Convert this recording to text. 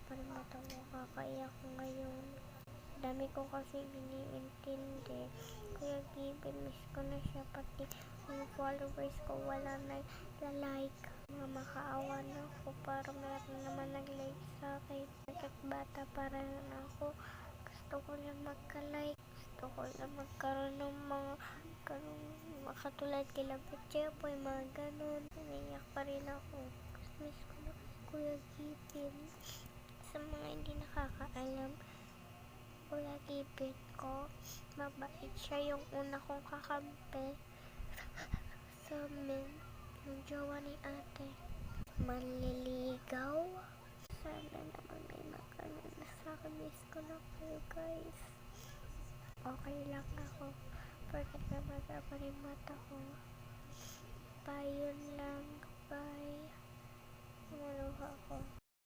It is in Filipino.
pa rin mata ko. Kakaiyak ko ngayon. Dami ko kasi iniintindi. Kuya Given, miss ko na siya. Pati yung followers ko wala na like. Mga makaawa na ako para meron naman nag-like sa akin. Bata para na ako. Gusto ko lang magka-like. Gusto ko lang magkaroon ng mga katulad kila Pachepoy, mga ganun. Naiyak pa rin ako. Miss ko na Kuya Given. Sa mga hindi nakakaalam, Kuya Given ko, mabait siya. Yung una kong kakampi sa amin, yung jowa ni ate. Manliligaw. Sana naman may magkaroon na sa akin. Miss ko na kayo, guys. Okay lang ako. Bakit naman pa rin mata ko? Bye, yun lang. Bye. Maluha ako.